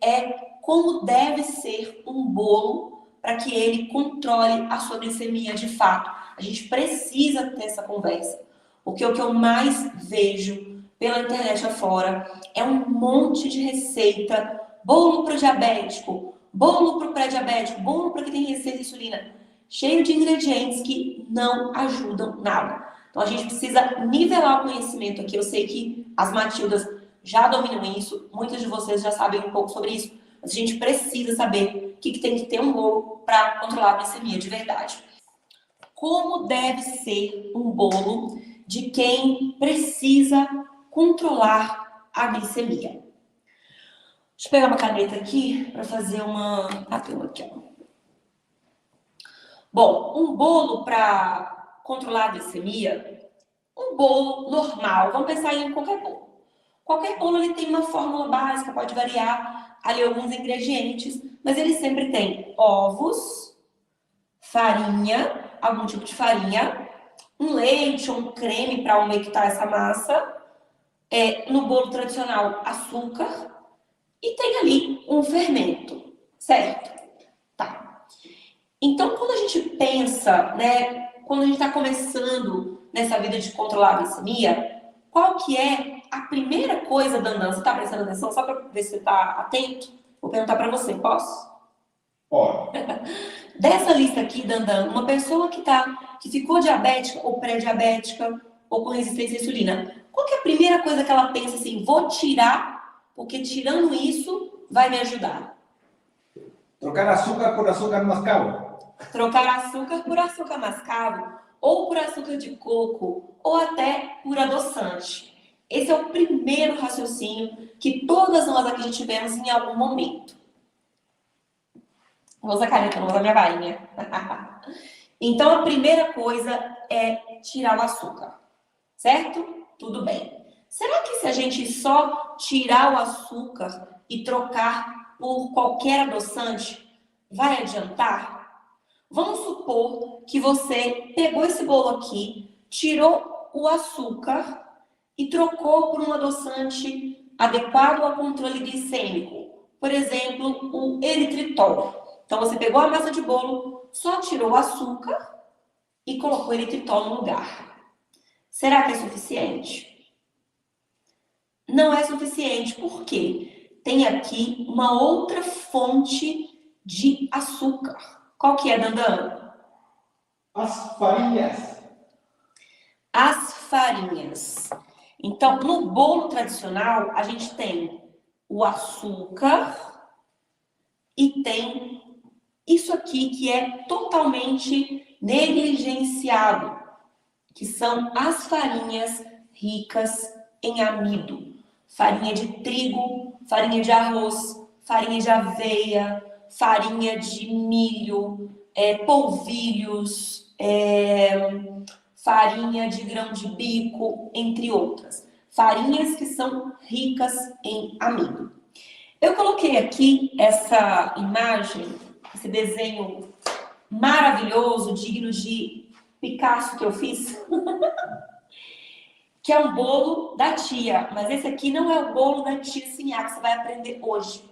é como deve ser um bolo para que ele controle a sua glicemia de fato. A gente precisa ter essa conversa, porque o que eu mais vejo pela internet afora é um monte de receita, bolo para o diabético, bolo para o pré-diabético, bolo para quem tem resistência à insulina, cheio de ingredientes que não ajudam nada. Então a gente precisa nivelar o conhecimento aqui. Eu sei que as Matildas já dominam isso, muitas de vocês já sabem um pouco sobre isso, mas a gente precisa saber o que tem que ter um bolo para controlar a glicemia de verdade. Como deve ser um bolo de quem precisa controlar a glicemia? Deixa eu pegar uma caneta aqui para fazer uma... aqui, ó. Bom, um bolo para controlar a glicemia, um bolo normal, vamos pensar em qualquer bolo. Qualquer bolo ele tem uma fórmula básica, pode variar ali alguns ingredientes, mas ele sempre tem ovos, farinha, algum tipo de farinha, um leite ou um creme para umectar essa massa, no bolo tradicional, açúcar, e tem ali um fermento, certo? Tá. Então, quando a gente pensa, né, quando a gente está começando nessa vida de controlar a glicemia, qual que é a primeira coisa, Dandan? Você está prestando atenção? Só para ver se você está atento? Vou perguntar para você, posso? Pode. Dessa lista aqui, Dandan, uma pessoa que ficou diabética ou pré-diabética ou com resistência à insulina, qual que é a primeira coisa que ela pensa assim, vou tirar, porque tirando isso vai me ajudar? Trocar açúcar por açúcar mascavo. Trocar açúcar por açúcar mascavo, ou por açúcar de coco, ou até por adoçante. Esse é o primeiro raciocínio que todas nós aqui tivemos em algum momento. Vou usar caneta, não vou usar minha varinha. Então, a primeira coisa é tirar o açúcar, certo? Tudo bem. Será que se a gente só tirar o açúcar e trocar por qualquer adoçante, vai adiantar? Vamos supor que você pegou esse bolo aqui, tirou o açúcar e trocou por um adoçante adequado ao controle glicêmico. Por exemplo, o eritritol. Então, você pegou a massa de bolo, só tirou o açúcar e colocou eritritol no lugar. Será que é suficiente? Não é suficiente, por quê? Tem aqui uma outra fonte de açúcar. Qual que é, Dandan? As farinhas. As farinhas. Então, no bolo tradicional, a gente tem o açúcar e tem isso aqui que é totalmente negligenciado, que são as farinhas ricas em amido. Farinha de trigo, farinha de arroz, farinha de aveia, farinha de milho, polvilhos, farinha de grão de bico, entre outras. Farinhas que são ricas em amido. Eu coloquei aqui essa imagem, esse desenho maravilhoso, digno de Picasso que eu fiz, que é um bolo da tia, mas esse aqui não é o bolo da tia Sinhá que você vai aprender hoje.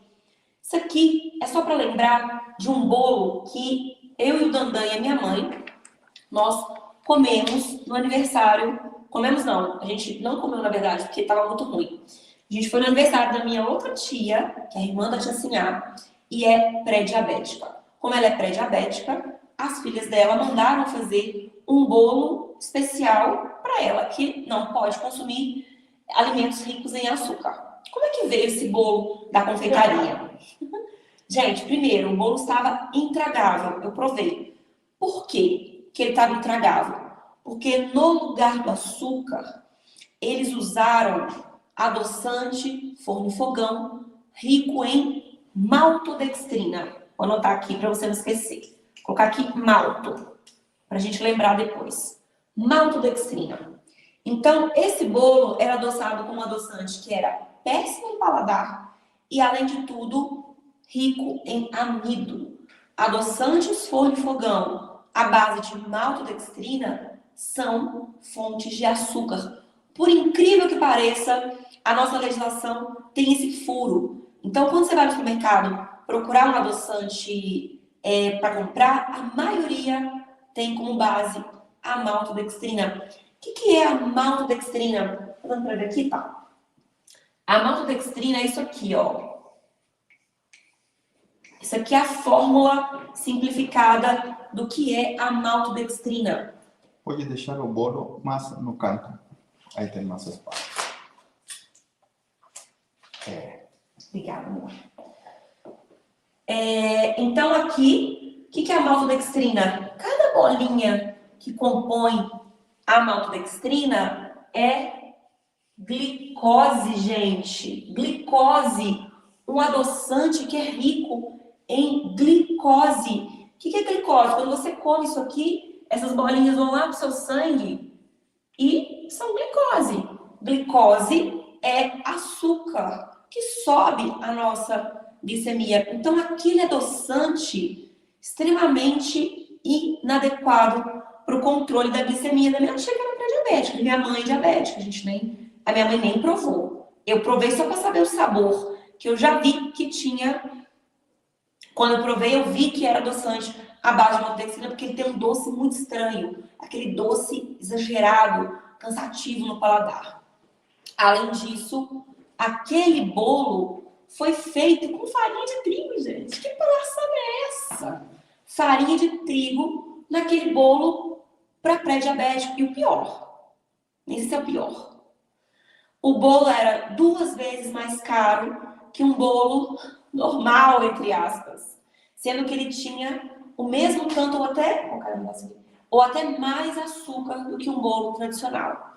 Isso aqui é só para lembrar de um bolo que eu e o Dandan e a minha mãe, nós comemos no aniversário. Comemos não, a gente não comeu na verdade, porque estava muito ruim. A gente foi no aniversário da minha outra tia, que é a irmã da tia Sinhá, e é pré-diabética. Como ela é pré-diabética, as filhas dela mandaram fazer um bolo especial para ela, que não pode consumir alimentos ricos em açúcar. Como é que veio esse bolo da confeitaria? Gente, primeiro, o bolo estava intragável, eu provei. Por quê que ele estava intragável? Porque no lugar do açúcar, eles usaram adoçante, forno e fogão, rico em maltodextrina. Vou anotar aqui para você não esquecer. Vou colocar aqui malto, para a gente lembrar depois. Maltodextrina. Então, esse bolo era adoçado com um adoçante que era péssimo em paladar e, além de tudo, rico em amido. Adoçantes, forno e fogão, à base de maltodextrina, são fontes de açúcar. Por incrível que pareça, a nossa legislação tem esse furo. Então, quando você vai no supermercado procurar um adoçante para comprar, a maioria tem como base a maltodextrina. O que é a maltodextrina? Tá dando pra ver aqui? Tá. A maltodextrina é isso aqui, ó. Isso aqui é a fórmula simplificada do que é a maltodextrina. Pode deixar o bolo mais no canto. Aí tem mais espaço. Obrigada, amor. Então, aqui, o que é a maltodextrina? Cada bolinha que compõe a maltodextrina é glicose, gente. Glicose, um adoçante que é rico em glicose. O que é glicose? Quando você come isso aqui, essas bolinhas vão lá pro seu sangue e são glicose. Glicose é açúcar que sobe a nossa glicemia. Então, aquele adoçante extremamente inadequado para o controle da glicemia da minha tia, que era pré-diabética, minha mãe diabética. A minha mãe nem provou. Eu provei só para saber o sabor, que eu já vi que tinha. Quando eu provei, eu vi que era adoçante à base de maltodextrina, porque ele tem um doce muito estranho, aquele doce exagerado, cansativo no paladar. Além disso, aquele bolo foi feito com farinha de trigo, gente. Que palhaçada é essa? Farinha de trigo naquele bolo para pré-diabético. E o pior, esse é o pior. O bolo era 2 vezes mais caro que um bolo normal, entre aspas. Sendo que ele tinha o mesmo tanto ou até mais açúcar do que um bolo tradicional.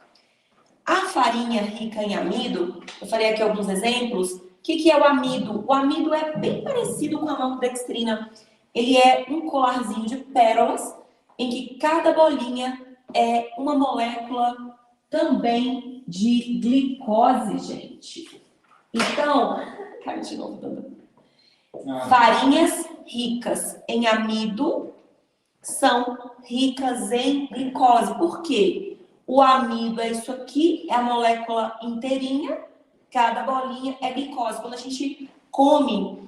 A farinha rica em amido, eu falei aqui alguns exemplos. O que é o amido? O amido é bem parecido com a maltodextrina. Ele é um colarzinho de pérolas em que cada bolinha é uma molécula também de glicose, gente. Então, caiu de novo, Dudu. Farinhas ricas em amido são ricas em glicose. Por quê? O amido é isso aqui, é a molécula inteirinha, cada bolinha é glicose. Quando a gente come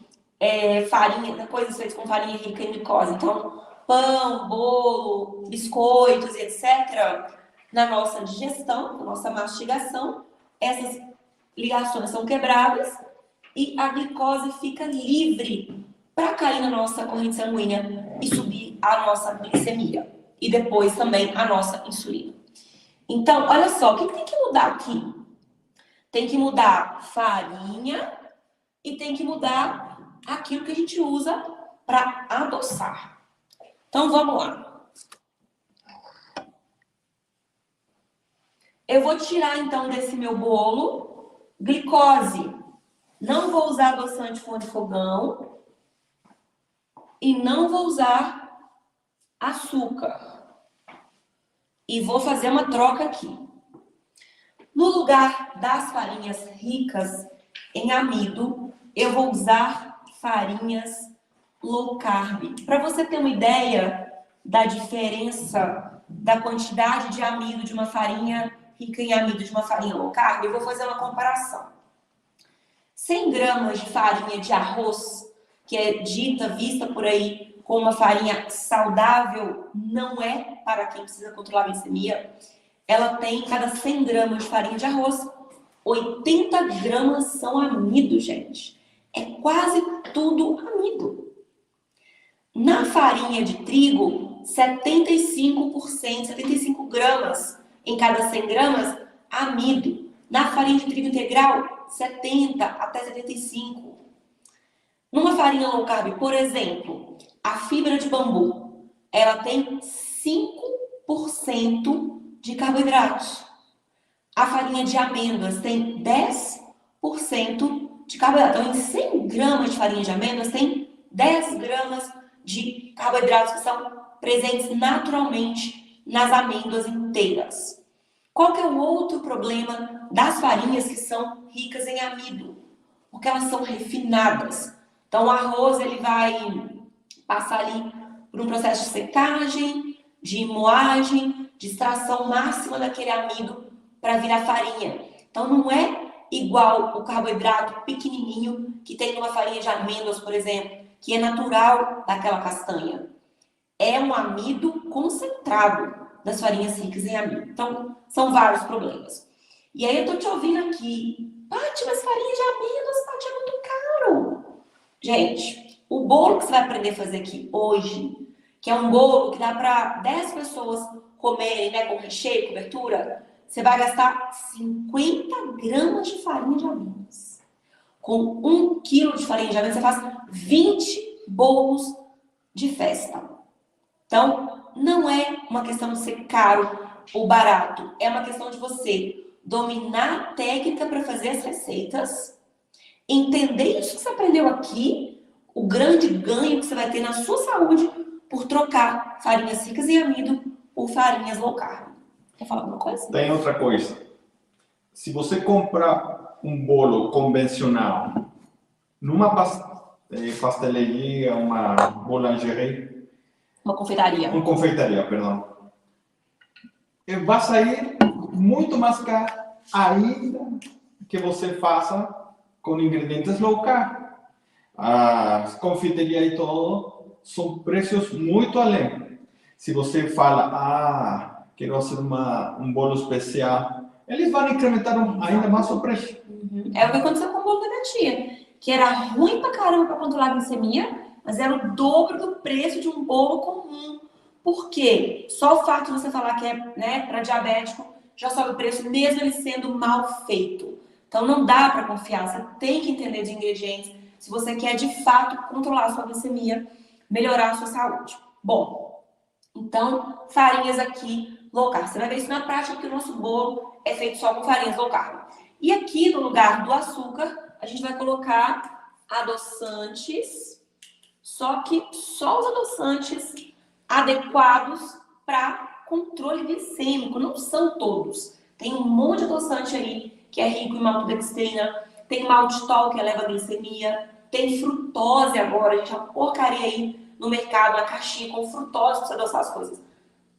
farinha, coisas feitas com farinha rica em glicose, então pão, bolo, biscoitos, etc., na nossa digestão, na nossa mastigação, essas ligações são quebradas e a glicose fica livre para cair na nossa corrente sanguínea e subir a nossa glicemia. E depois também a nossa insulina. Então, olha só, o que tem que mudar aqui? Tem que mudar farinha e tem que mudar aquilo que a gente usa para adoçar. Então, vamos lá. Eu vou tirar, então, desse meu bolo glicose. Não vou usar adoçante forno de fogão e não vou usar açúcar. E vou fazer uma troca aqui. No lugar das farinhas ricas em amido, eu vou usar farinhas low carb. Para você ter uma ideia da diferença da quantidade de amido de uma farinha rica em amido de uma farinha low carb, eu vou fazer uma comparação. 100 gramas de farinha de arroz, que é vista por aí como uma farinha saudável, não é para quem precisa controlar a glicemia. Ela tem, cada 100 gramas de farinha de arroz, 80 gramas são amido, gente. É quase tudo amido. Na farinha de trigo, 75%, 75 gramas em cada 100 gramas, amido. Na farinha de trigo integral, 70 até 75. Numa farinha low carb, por exemplo, a fibra de bambu, ela tem 5% de carboidratos. A farinha de amêndoas tem 10% de carboidrato. Então, em 100 gramas de farinha de amêndoas, tem 10 gramas de carboidratos que são presentes naturalmente nas amêndoas inteiras. Qual que é o outro problema das farinhas que são ricas em amido? Porque elas são refinadas. Então, o arroz ele vai passar ali por um processo de secagem, de moagem, de extração máxima daquele amido para virar farinha. Então, não é igual o carboidrato pequenininho que tem numa farinha de amêndoas, por exemplo, que é natural daquela castanha. É um amido concentrado das farinhas ricas em amido. Então, são vários problemas. E aí eu tô te ouvindo aqui, Paty, mas farinha de amêndoas, Paty, é muito caro. Gente, o bolo que você vai aprender a fazer aqui hoje, que é um bolo que dá para 10 pessoas comerem, né, com recheio, cobertura, você vai gastar 50 gramas de farinha de amêndoas. Com 1 quilo de farinha de amêndoas, você faz 20 bolos de festa. Então, não é uma questão de ser caro ou barato, é uma questão de você dominar a técnica para fazer as receitas, entender isso que você aprendeu aqui, o grande ganho que você vai ter na sua saúde por trocar farinhas ricas em amido por farinhas low carb. Quer falar alguma coisa? Tem outra coisa. Se você comprar um bolo convencional numa pastelaria, uma boulangerie, uma confeitaria, perdão, vai sair muito mais caro ainda que você faça com ingredientes low carb. As confeiterias e todo são preços muito além. Se você fala, quero fazer um bolo especial, eles vão incrementar ainda mais o preço. É o que aconteceu com o bolo da minha tia, que era ruim pra caramba para controlar a glicemia, mas era o dobro do preço de um bolo comum. Por quê? Só o fato de você falar que é, né, para diabético já sobe o preço, mesmo ele sendo mal feito. Então não dá para confiar, você tem que entender de ingredientes se você quer de fato controlar a sua glicemia, melhorar a sua saúde. Bom, então farinhas aqui low carb. Você vai ver isso na prática, porque o nosso bolo é feito só com farinhas low carb. E aqui no lugar do açúcar, a gente vai colocar adoçantes, só que só os adoçantes adequados para controle glicêmico, não são todos. Tem um monte de adoçante aí que é rico em maltodextrina, tem maltitol que eleva a glicemia, tem frutose agora, a gente, uma porcaria aí no mercado, a caixinha com frutose para você adoçar as coisas.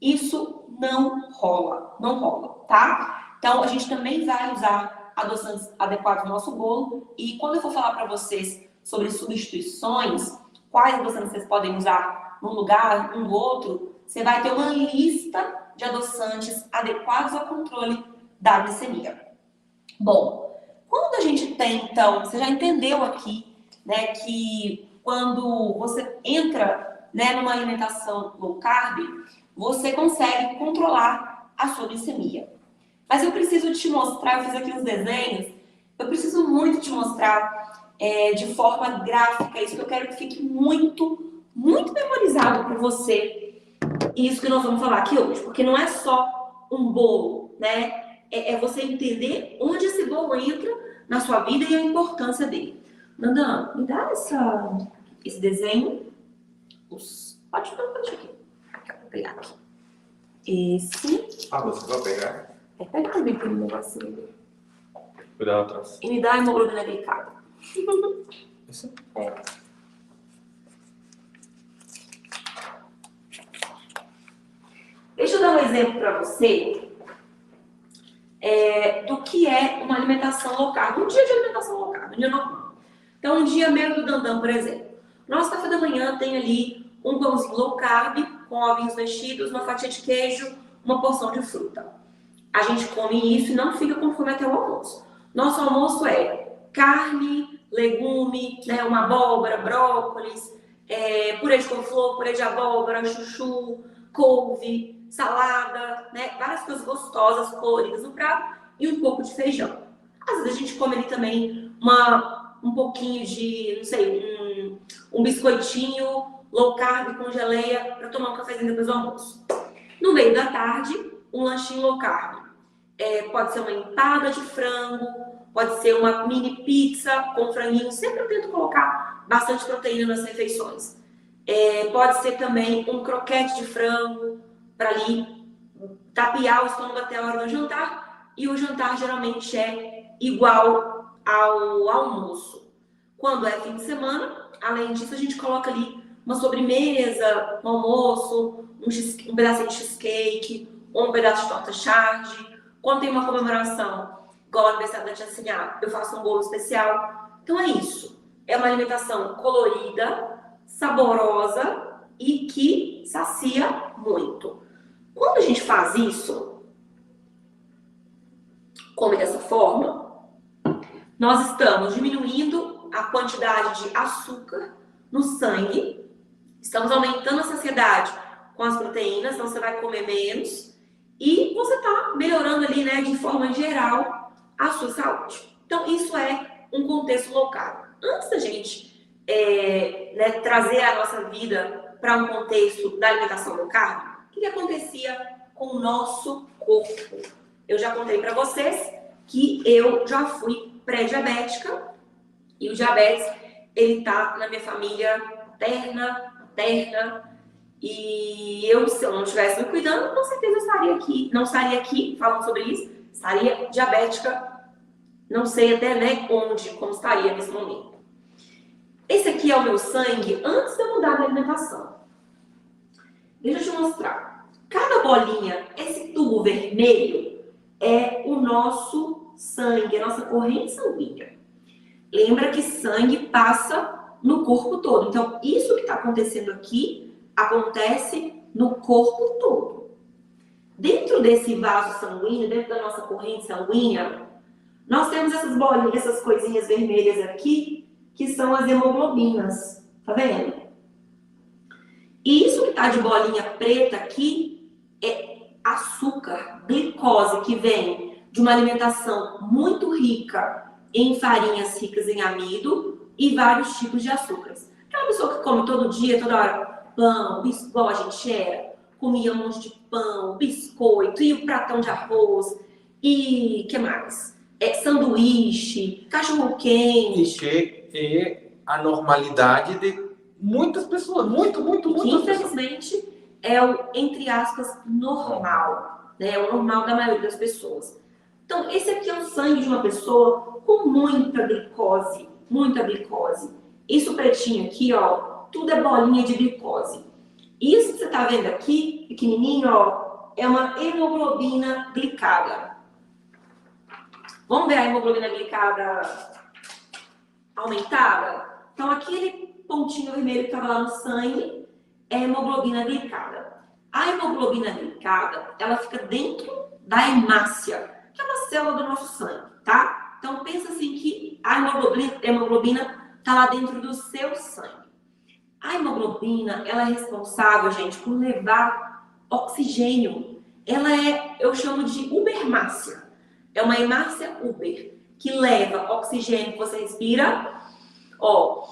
Isso não rola, tá? Então a gente também vai usar adoçantes adequados no nosso bolo, e quando eu for falar para vocês sobre substituições, quais adoçantes vocês podem usar num lugar, um outro, você vai ter uma lista de adoçantes adequados ao controle da glicemia. Bom, quando a gente tem, então, você já entendeu aqui, né, que quando você entra, né, numa alimentação low carb, você consegue controlar a sua glicemia. Mas eu preciso te mostrar, eu fiz aqui os desenhos, eu preciso muito te mostrar de forma gráfica, isso que eu quero que fique muito, muito memorizado para você, isso que nós vamos falar aqui hoje, porque não é só um bolo, né? É você entender onde esse bolo entra na sua vida e a importância dele. Nandan, me dá esse desenho. Pode aqui. Vou pegar aqui. Esse. Você vai pegar? Pega também por um negocinho. Cuidado atrás. E me dá a hemoglobina glicada. Isso? Deixa eu dar um exemplo para você do que é uma alimentação low carb. Um dia de alimentação low carb, um dia normal. Então, um dia meio do Dandan, por exemplo. Nosso café da manhã tem ali um pãozinho low carb, com ovinhos mexidos, uma fatia de queijo, uma porção de fruta. A gente come isso e não fica com fome até o almoço. Nosso almoço é carne, legume, né, uma abóbora, brócolis, purê de couve-flor, purê de abóbora, chuchu, couve, salada, né, várias coisas gostosas, coloridas no prato e um pouco de feijão. Às vezes a gente come ali também um pouquinho de, não sei, um biscoitinho low carb com geleia para tomar um cafezinho depois do almoço. No meio da tarde, um lanchinho low carb. Pode ser uma empada de frango, pode ser uma mini pizza com franguinho. Sempre eu tento colocar bastante proteína nas refeições. Pode ser também um croquete de frango para ali tapear o estômago até a hora do jantar. E o jantar geralmente é igual ao almoço. Quando é fim de semana, além disso, a gente coloca ali uma sobremesa, um almoço, um pedacinho de cheesecake, ou um pedaço de torta charge. Quando tem uma comemoração igual a aniversário da tia Sinhá, eu faço um bolo especial. Então é isso. É uma alimentação colorida, saborosa e que sacia muito. Quando a gente faz isso, come dessa forma, nós estamos diminuindo a quantidade de açúcar no sangue, estamos aumentando a saciedade com as proteínas, então você vai comer menos e você está melhorando ali, né, de forma geral, a sua saúde. Então, isso é um contexto low carb. Antes da gente né, trazer a nossa vida para um contexto da alimentação low carb, o que acontecia com o nosso corpo? Eu já contei para vocês que eu já fui pré-diabética e o diabetes, ele tá na minha família paterna, e eu, se eu não estivesse me cuidando, com certeza eu estaria aqui, não estaria aqui falando sobre isso, estaria diabética, não sei até, né, onde, como estaria nesse momento. Esse aqui é o meu sangue antes de eu mudar minha alimentação. Deixa eu te mostrar. Cada bolinha, esse tubo vermelho, é o nosso sangue, a nossa corrente sanguínea. Lembra que sangue passa no corpo todo. Então, isso que está acontecendo aqui, acontece no corpo todo. Dentro desse vaso sanguíneo, dentro da nossa corrente sanguínea, nós temos essas bolinhas, essas coisinhas vermelhas aqui, que são as hemoglobinas. Tá vendo? E isso que está de bolinha preta aqui é açúcar, glicose, que vem de uma alimentação muito rica em farinhas ricas em amido e vários tipos de açúcares. Aquela pessoa que come todo dia, toda hora, pão, igual a gente era, comia um monte de pão, biscoito, e o pratão de arroz, e que mais? Sanduíche, cachorro-quente. E que é a normalidade de muitas pessoas, muitas que pessoas. Infelizmente, é o, entre aspas, normal, né? É o normal da maioria das pessoas. Então, esse aqui é o sangue de uma pessoa com muita glicose, muita glicose. Isso pretinho aqui, ó, tudo é bolinha de glicose. Isso que você tá vendo aqui, pequenininho, ó, é uma hemoglobina glicada. Vamos ver a hemoglobina glicada aumentada? Então, aquele pontinho vermelho que estava lá no sangue é a hemoglobina glicada. A hemoglobina glicada, ela fica dentro da hemácia, que é uma célula do nosso sangue, tá? Então, pensa assim que a hemoglobina está lá dentro do seu sangue. A hemoglobina, ela é responsável, gente, por levar oxigênio. Ela é, eu chamo de ubermácia. É uma hemácia uber, que leva oxigênio que você respira. Ó,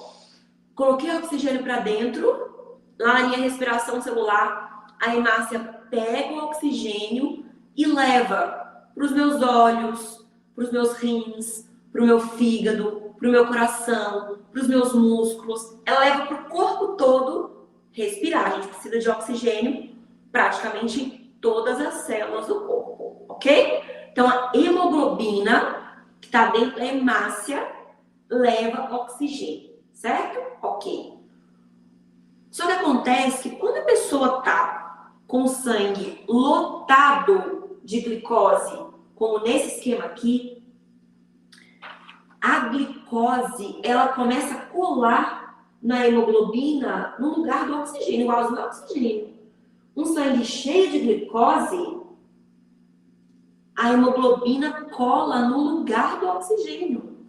coloquei oxigênio para dentro, lá na minha respiração celular, a hemácia pega o oxigênio e leva para os meus olhos, para os meus rins, para o meu fígado, para o meu coração, para os meus músculos. Ela leva para o corpo todo respirar. A gente precisa de oxigênio praticamente em todas as células do corpo, ok? Então, a hemoglobina, que está dentro da hemácia, leva oxigênio, certo? Ok. Só que acontece que quando a pessoa está com o sangue lotado de glicose, como nesse esquema aqui, a glicose, ela começa a colar na hemoglobina no lugar do oxigênio, igualzinho ao oxigênio. Um sangue cheio de glicose, a hemoglobina cola no lugar do oxigênio.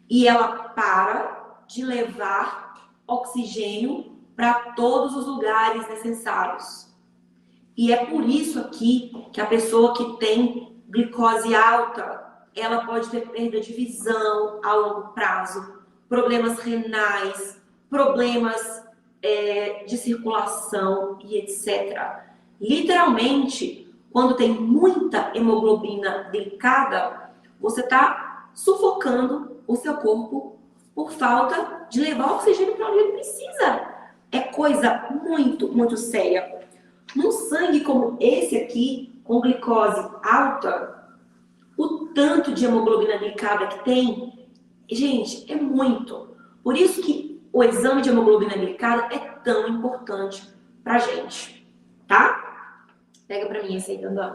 E ela para de levar oxigênio para todos os lugares necessários. E é por isso aqui que a pessoa que tem glicose alta, ela pode ter perda de visão a longo prazo, problemas renais, problemas de circulação e etc. Literalmente, quando tem muita hemoglobina glicada, você está sufocando o seu corpo por falta de levar oxigênio para onde ele precisa. É coisa muito, muito séria. Num sangue como esse aqui, com glicose alta, o tanto de hemoglobina glicada que tem, gente, é muito. Por isso que o exame de hemoglobina glicada é tão importante pra gente, tá? Pega pra mim esse aí, Dandão.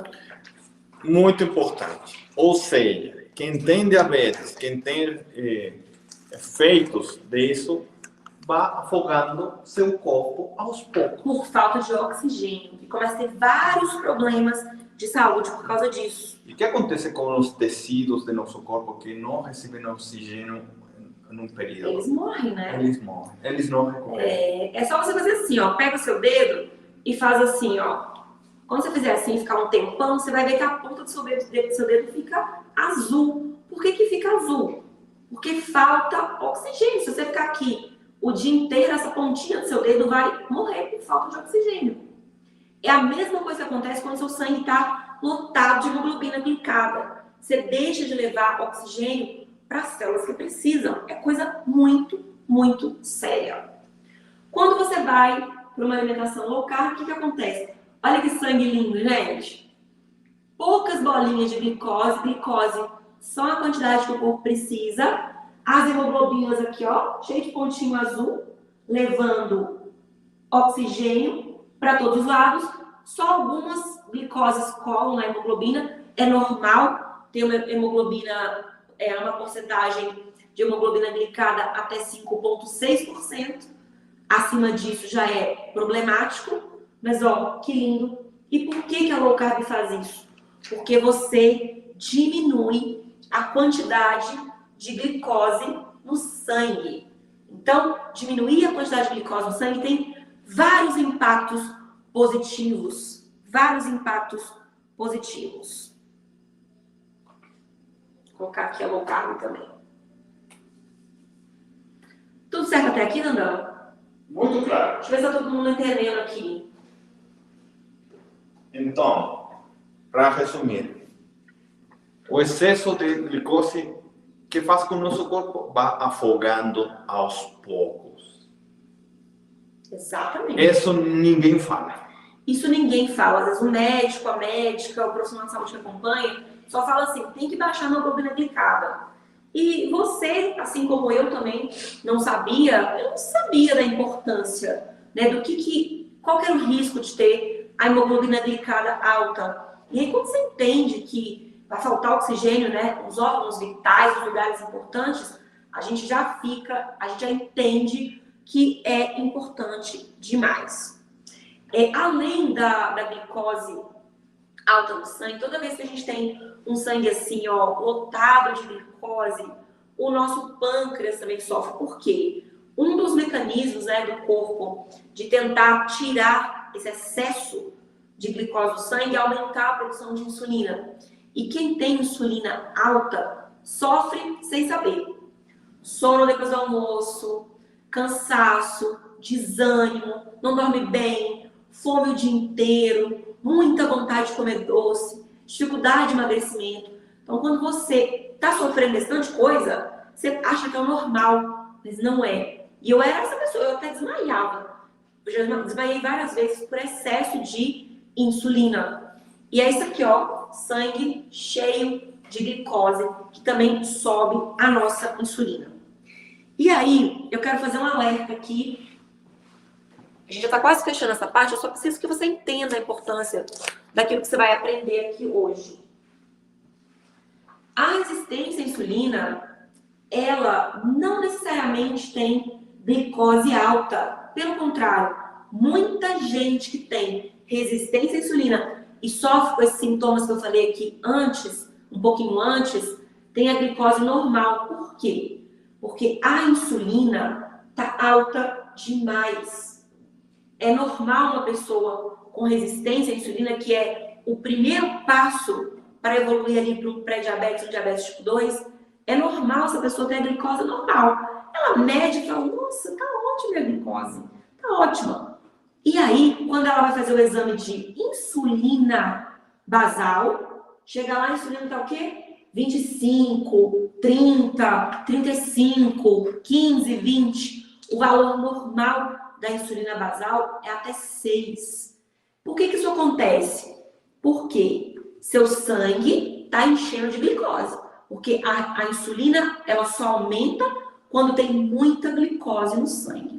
Muito importante. Ou seja, quem tem diabetes, quem tem efeitos disso, vai afogando seu corpo aos poucos. Por falta de oxigênio. E começa a ter vários problemas de saúde por causa disso. E o que acontece com os tecidos do nosso corpo que não recebem oxigênio num período? Eles morrem, né? Eles morrem. Eles não recuperam. É só você fazer assim, ó. Pega o seu dedo e faz assim, ó. Quando você fizer assim, ficar um tempão, você vai ver que a ponta do seu dedo fica azul. Por que fica azul? Porque falta oxigênio. Se você ficar aqui o dia inteiro, essa pontinha do seu dedo vai morrer por falta de oxigênio. É a mesma coisa que acontece quando seu sangue está lotado de hemoglobina glicada. Você deixa de levar oxigênio para as células que precisam. É coisa muito, muito séria. Quando você vai para uma alimentação low carb, o que acontece? Olha que sangue lindo, gente. Poucas bolinhas de glicose. Glicose só a quantidade que o corpo precisa. As hemoglobinas aqui, ó, cheio de pontinho azul, levando oxigênio para todos os lados. Só algumas glicoses colam na hemoglobina. É normal ter uma hemoglobina, uma porcentagem de hemoglobina glicada até 5,6%. Acima disso já é problemático. Mas, ó, que lindo. E por que a low carb faz isso? Porque você diminui a quantidade de glicose no sangue. Então, diminuir a quantidade de glicose no sangue tem vários impactos positivos. Vários impactos positivos. Vou colocar aqui a low carb também. Tudo certo até aqui, Nandão? Muito claro. Deixa eu ver se tá todo mundo entendendo aqui. Então, para resumir, o excesso de glicose que faz com que o nosso corpo vá afogando aos poucos. Exatamente. Isso ninguém fala. Isso ninguém fala. Às vezes o médico, a médica, o profissional de saúde que acompanha, só fala assim, tem que baixar a hemoglobina glicada. E você, assim como eu também, eu não sabia da importância, né, qual que era o risco de ter a hemoglobina glicada alta. E aí quando você entende que vai faltar oxigênio, né, os órgãos vitais, os lugares importantes, a gente já entende que é importante demais. Além da glicose alta no sangue, toda vez que a gente tem um sangue assim, ó, lotado de glicose, o nosso pâncreas também sofre. Por quê? Um dos mecanismos, né, do corpo de tentar tirar esse excesso de glicose do sangue é aumentar a produção de insulina. E quem tem insulina alta sofre sem saber. Sono depois do almoço, cansaço, desânimo, não dorme bem, fome o dia inteiro, muita vontade de comer doce, dificuldade de emagrecimento. Então, quando você está sofrendo esse tanto de coisa, você acha que é o normal, mas não é. E eu era essa pessoa, eu até desmaiava. Eu já desmaiei várias vezes por excesso de insulina. E é isso aqui, ó, sangue cheio de glicose, que também sobe a nossa insulina. E aí, eu quero fazer um alerta aqui. A gente já está quase fechando essa parte, eu só preciso que você entenda a importância daquilo que você vai aprender aqui hoje. A resistência à insulina, ela não necessariamente tem glicose alta. Pelo contrário, muita gente que tem resistência à insulina e sofre com esses sintomas que eu falei aqui antes, um pouquinho antes, tem a glicose normal. Por quê? Porque a insulina está alta demais. É normal uma pessoa com resistência à insulina, que é o primeiro passo para evoluir ali para o pré-diabetes, o diabetes tipo 2, é normal essa pessoa ter a glicose normal. Ela mede e fala, nossa, tá ótima a glicose, tá ótima. E aí, quando ela vai fazer o exame de insulina basal, chega lá, a insulina tá o quê? 25, 30, 35, 15, 20. O valor normal da insulina basal é até 6. Por que isso acontece? Porque seu sangue está enchendo de glicose. Porque a insulina, ela só aumenta quando tem muita glicose no sangue.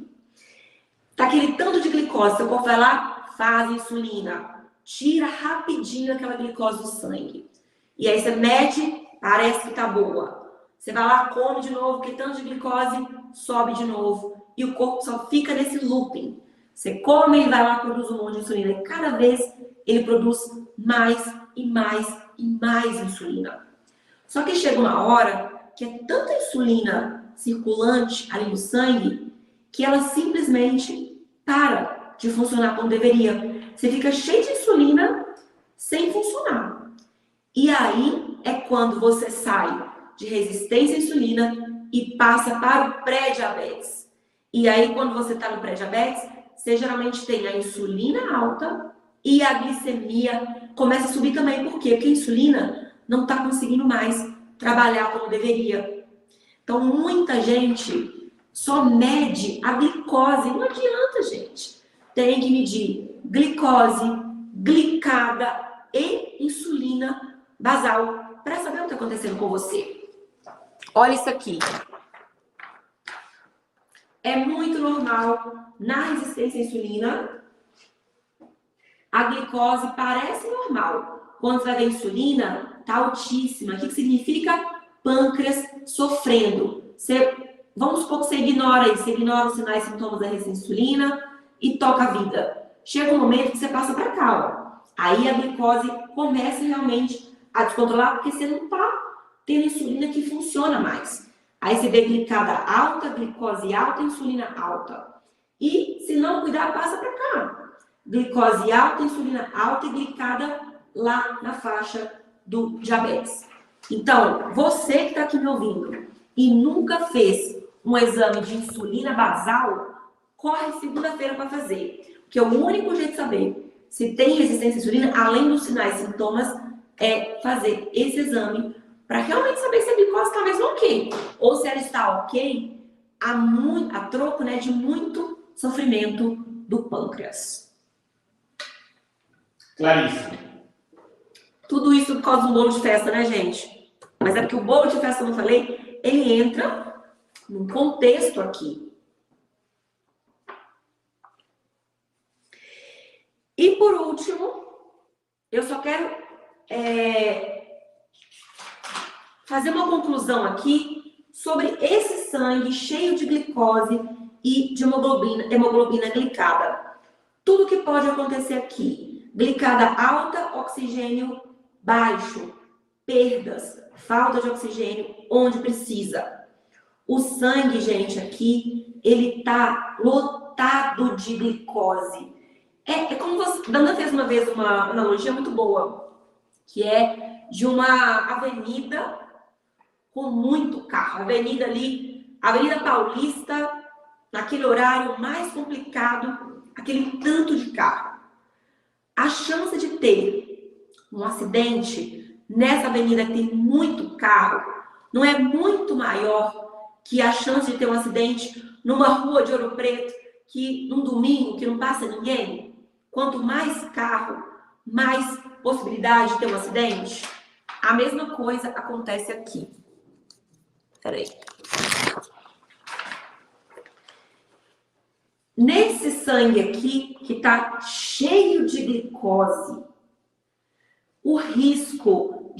Tá aquele tanto de glicose, seu corpo vai lá, faz insulina, tira rapidinho aquela glicose do sangue. E aí você mede parece que tá boa. Você vai lá, come de novo, que tanto de glicose sobe de novo. E o corpo só fica nesse looping. Você come, ele vai lá, produz um monte de insulina. E cada vez ele produz mais e mais e mais insulina. Só que chega uma hora que é tanta insulina circulante ali no sangue que ela simplesmente para de funcionar como deveria. Você fica cheio de insulina sem funcionar. E aí é quando você sai de resistência à insulina e passa para o pré-diabetes. E aí, quando você está no pré-diabetes, você geralmente tem a insulina alta e a glicemia começa a subir também. Por quê? Porque a insulina não está conseguindo mais trabalhar como deveria. Então, muita gente só mede a glicose. Não adianta, gente. Tem que medir glicose, glicada e insulina basal para saber o que está acontecendo com você. Olha isso aqui. É muito normal na resistência à insulina. A glicose parece normal. Quando você vai ver a insulina, está altíssima. O que significa? Pâncreas sofrendo. Vamos supor que você ignora isso. Você ignora os sinais e sintomas da resistência à insulina e toca a vida. Chega um momento que você passa para cá, ó. Aí a glicose começa realmente a descontrolar porque você não está tendo insulina que funciona mais. Aí você vê glicada alta, glicose alta, insulina alta. E, se não cuidar, passa para cá. Glicose alta, insulina alta e glicada lá na faixa do diabetes. Então, você que está aqui me ouvindo e nunca fez um exame de insulina basal, corre segunda-feira para fazer. Porque o único jeito de saber se tem resistência à insulina, além dos sinais e sintomas, é fazer esse exame para realmente saber se a glicose está mesmo ok. Ou se ela está ok a troco, né, de muito sofrimento do pâncreas. Claríssimo. Tudo isso por causa do bolo de festa, né, gente? Mas é porque o bolo de festa, como eu falei, ele entra num contexto aqui. E por último, eu só quero fazer uma conclusão aqui sobre esse sangue cheio de glicose e de hemoglobina glicada. Tudo que pode acontecer aqui: glicada alta, oxigênio baixo, perdas, falta de oxigênio onde precisa. O sangue, gente, aqui, ele tá lotado de glicose. É como você... Dana fez uma vez uma analogia muito boa, que é de uma avenida com muito carro. Avenida ali, Avenida Paulista, naquele horário mais complicado, aquele tanto de carro. A chance de ter um acidente nessa avenida que tem muito carro não é muito maior que a chance de ter um acidente numa rua de Ouro Preto, que num domingo, que não passa ninguém? Quanto mais carro, mais possibilidade de ter um acidente. A mesma coisa acontece aqui. Peraí. Nesse sangue aqui, que está cheio de glicose, o risco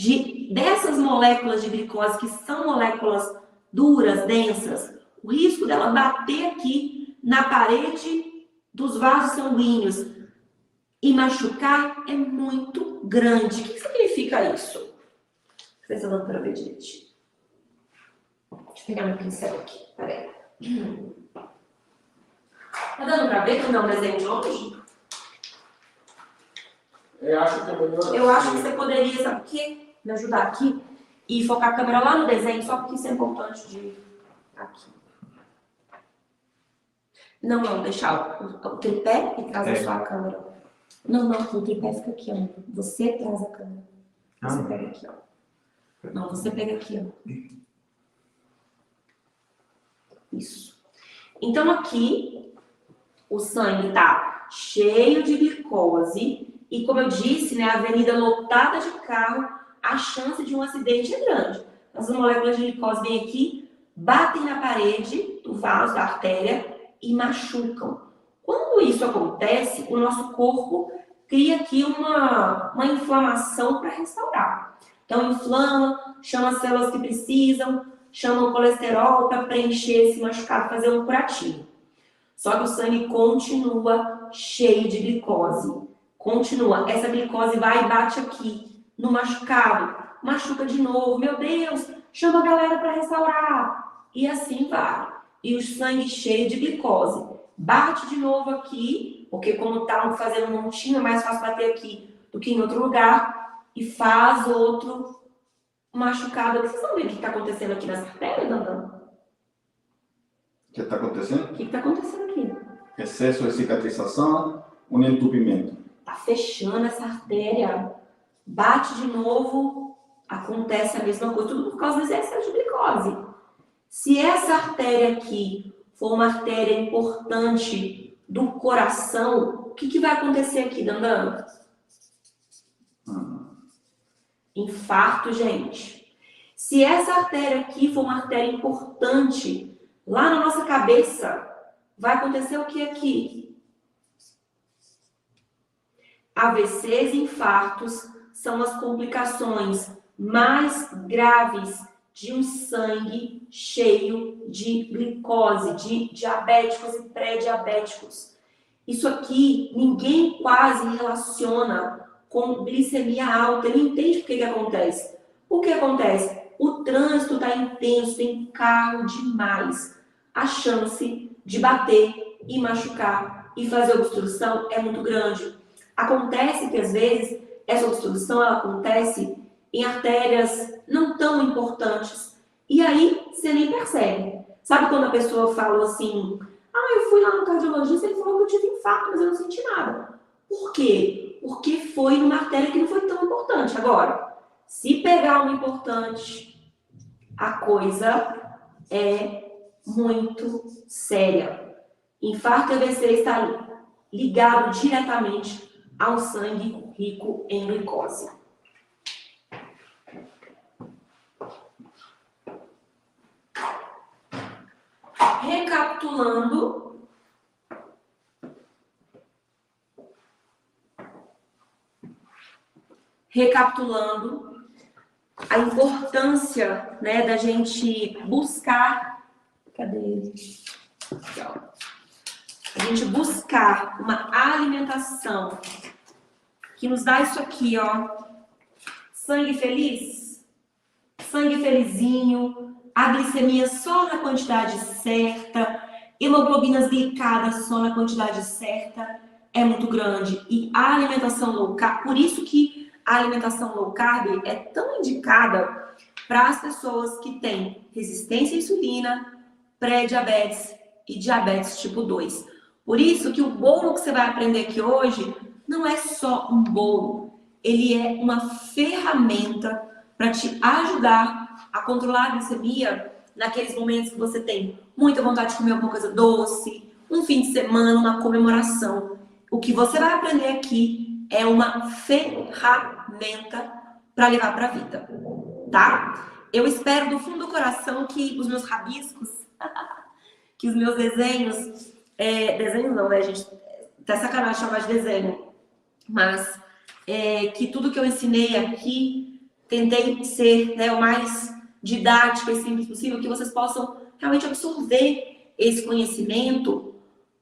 dessas moléculas de glicose, que são moléculas duras, densas, o risco dela bater aqui na parede dos vasos sanguíneos e machucar é muito grande. O que significa isso? Deixa eu ver se eu dou para ver direitinho. Deixa eu pegar meu pincel aqui. Peraí. Tá dando para ver que não é um desenho de longe? Eu acho que é melhor. Eu acho que você poderia, sabe o quê? Me ajudar aqui e focar a câmera lá no desenho, só porque isso é importante de aqui. Não, deixar o tripé e traz a sua câmera. Não, o tripé fica aqui, ó. Você traz a câmera. Você pega aqui, ó. Não, você pega aqui, ó. Isso. Então aqui o sangue tá cheio de glicose e, como eu disse, né, a avenida lotada de carro, a chance de um acidente é grande. As moléculas de glicose vêm aqui, batem na parede do vaso, da artéria e machucam. Quando isso acontece, o nosso corpo cria aqui uma inflamação para restaurar. Então, inflama, chama as células que precisam, chama o colesterol para preencher esse machucado, fazer um curativo. Só que o sangue continua cheio de glicose. Continua. Essa glicose vai e bate aqui, no machucado. Machuca de novo. Meu Deus, chama a galera para restaurar. E assim vai. E o sangue cheio de glicose. Bate de novo aqui, porque como tá fazendo um montinho, é mais fácil bater aqui do que em outro lugar. E faz outro machucado. Vocês estão vendo o que está acontecendo aqui nessa artéria, Dandan? O que está acontecendo? O que está acontecendo aqui? Excesso de cicatrização, um entupimento. Tá fechando essa artéria. Bate de novo, acontece a mesma coisa. Tudo por causa do excesso de glicose. Se essa artéria aqui for uma artéria importante do coração, o que vai acontecer aqui, Dandan? Infarto, gente. Se essa artéria aqui for uma artéria importante lá na nossa cabeça, vai acontecer o que aqui? AVCs e infartos são as complicações mais graves de um sangue cheio de glicose, de diabéticos e pré-diabéticos. Isso aqui ninguém quase relaciona com glicemia alta. Não entende por que acontece? O que acontece? O trânsito está intenso, tem carro demais. A chance de bater e machucar e fazer obstrução é muito grande. Acontece que às vezes essa obstrução ela acontece em artérias não tão importantes. E aí você nem percebe. Sabe quando a pessoa falou assim: ah, eu fui lá no cardiologista e ele falou que eu tive infarto, mas eu não senti nada. Por quê? Porque foi numa artéria que não foi tão importante. Agora, se pegar uma importante, a coisa é muito séria. Infarto e AVC está ligado diretamente ao sangue rico em glicose. Recapitulando a importância, né, da gente buscar, cadê ele? A gente buscar uma alimentação que nos dá isso aqui, ó, sangue feliz, sangue felizinho, a glicemia só na quantidade certa, hemoglobinas glicadas só na quantidade certa, é muito grande. E a alimentação low carb, por isso que a alimentação low carb é tão indicada para as pessoas que têm resistência à insulina, pré-diabetes e diabetes tipo 2. Por isso que o bolo que você vai aprender aqui hoje não é só um bolo, ele é uma ferramenta para te ajudar a controlar a glicemia naqueles momentos que você tem muita vontade de comer alguma coisa doce, um fim de semana, uma comemoração. O que você vai aprender aqui é uma ferramenta para levar para a vida, tá? Eu espero do fundo do coração que os meus rabiscos, que os meus desenhos, desenho não, né, gente? Tá sacanagem chamar de desenho, mas que tudo que eu ensinei aqui, tentei ser, né, o mais didática e simples possível, que vocês possam realmente absorver esse conhecimento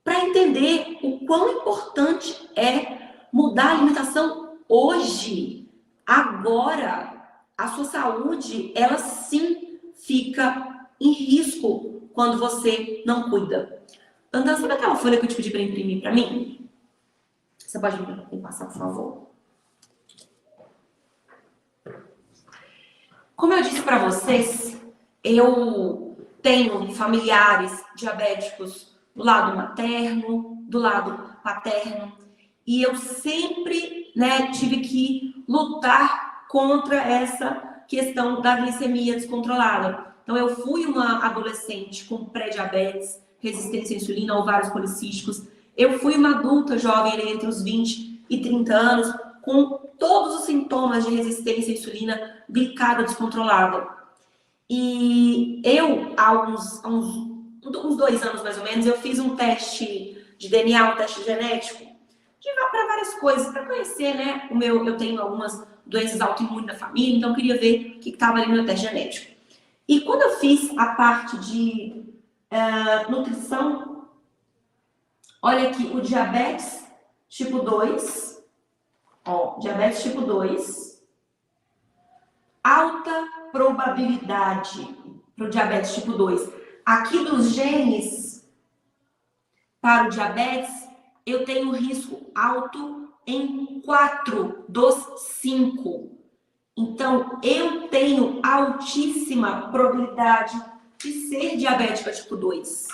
para entender o quão importante é mudar a alimentação hoje, agora. A sua saúde, ela sim fica em risco quando você não cuida. Andando, sabe aquela folha que eu te pedi para imprimir para mim? Você pode me passar, por favor? Como eu disse para vocês, eu tenho familiares diabéticos do lado materno, do lado paterno, e eu sempre, né, tive que lutar contra essa questão da glicemia descontrolada. Então, eu fui uma adolescente com pré-diabetes, resistência à insulina, ovários policísticos. Eu fui uma adulta jovem entre os 20 e 30 anos, com todos os sintomas de resistência à insulina glicada descontrolada. E eu, há uns 2 anos mais ou menos, eu fiz um teste de DNA, um teste genético, para várias coisas, para conhecer, né? Eu tenho algumas doenças autoimunes na família, então eu queria ver o que estava ali no teste genético. E quando eu fiz a parte de nutrição, olha aqui, o diabetes tipo 2, ó, diabetes tipo 2, alta probabilidade para o diabetes tipo 2. Aqui dos genes para o diabetes, eu tenho risco alto em 4 dos 5. Então, eu tenho altíssima probabilidade de ser diabética tipo 2.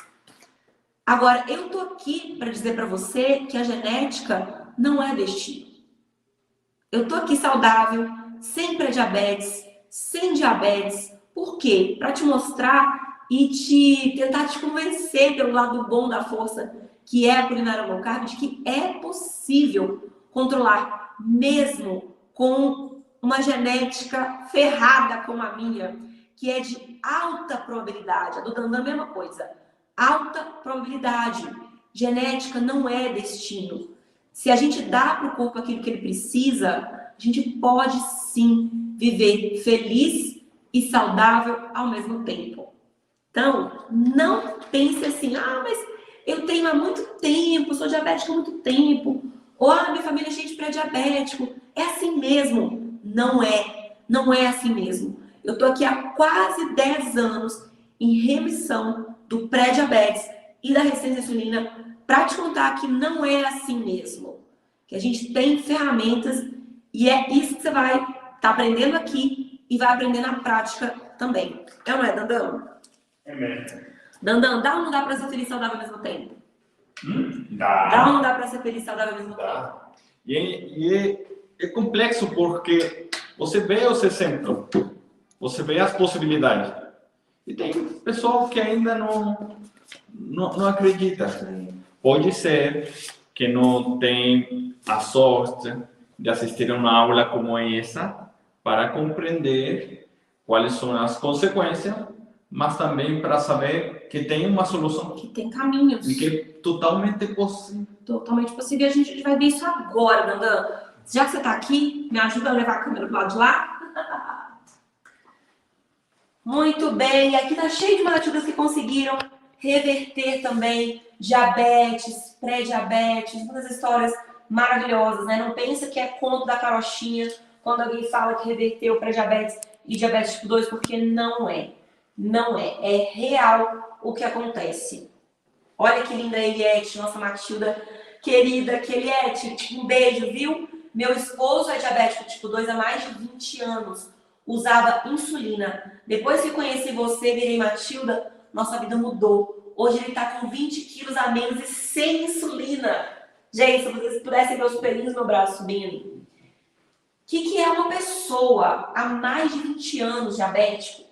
Agora, eu tô aqui para dizer para você que a genética não é destino. Eu tô aqui saudável, sem pré-diabetes, sem diabetes. Por quê? Para te mostrar e tentar te convencer pelo lado bom da força, que é a culinária low carb, de que é possível controlar mesmo com uma genética ferrada como a minha, que é de alta probabilidade. A do Dandan, a mesma coisa. Alta probabilidade. Genética não é destino. Se a gente dá para o corpo aquilo que ele precisa, a gente pode sim viver feliz e saudável ao mesmo tempo. Então, não pense assim, mas eu tenho há muito tempo, sou diabética há muito tempo, ou minha família é cheia de pré-diabético. É assim mesmo. Não é assim mesmo. Eu tô aqui há quase 10 anos em remissão do pré-diabetes e da resistência à insulina para te contar que não é assim mesmo. Que a gente tem ferramentas e é isso que você vai estar aprendendo aqui e vai aprender na prática também. É ou não é, Dandan? É mesmo. Dandan, dá ou não dá para ser feliz e saudável ao mesmo tempo? Dá. Dá ou não dá para ser feliz e saudável ao mesmo tempo? Tá? E é complexo porque você vê os exemplos, você vê as possibilidades. E tem pessoal que ainda não acredita. Pode ser que não tem a sorte de assistir a uma aula como essa para compreender quais são as consequências, mas também para saber que tem uma solução. Que tem caminhos. E que é totalmente possível. Totalmente possível. E a gente vai ver isso agora, Dandan. Já que você está aqui, me ajuda a levar a câmera pro lado de lá? Muito bem. Aqui tá cheio de Matildas que conseguiram reverter também diabetes, pré-diabetes, muitas histórias maravilhosas, né? Não pensa que é conto da carochinha quando alguém fala que reverteu pré-diabetes e diabetes tipo 2, porque não é. Não é. É real o que acontece. Olha que linda a Eliette, nossa Matilda querida. Eliette, um beijo, viu? Meu esposo é diabético tipo 2 há mais de 20 anos. Usava insulina. Depois que conheci você, virei Matilda, nossa vida mudou. Hoje ele tá com 20 quilos a menos e sem insulina. Gente, se vocês pudessem ver os pelinhos no meu braço subindo. O que é uma pessoa há mais de 20 anos diabético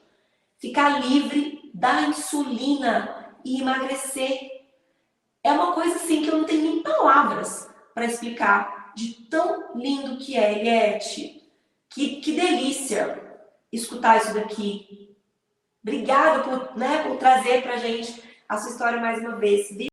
ficar livre da insulina e emagrecer? É uma coisa assim que eu não tenho nem palavras para explicar de tão lindo que é, Eliette. Que delícia escutar isso daqui. Obrigada por trazer pra gente a sua história mais uma vez.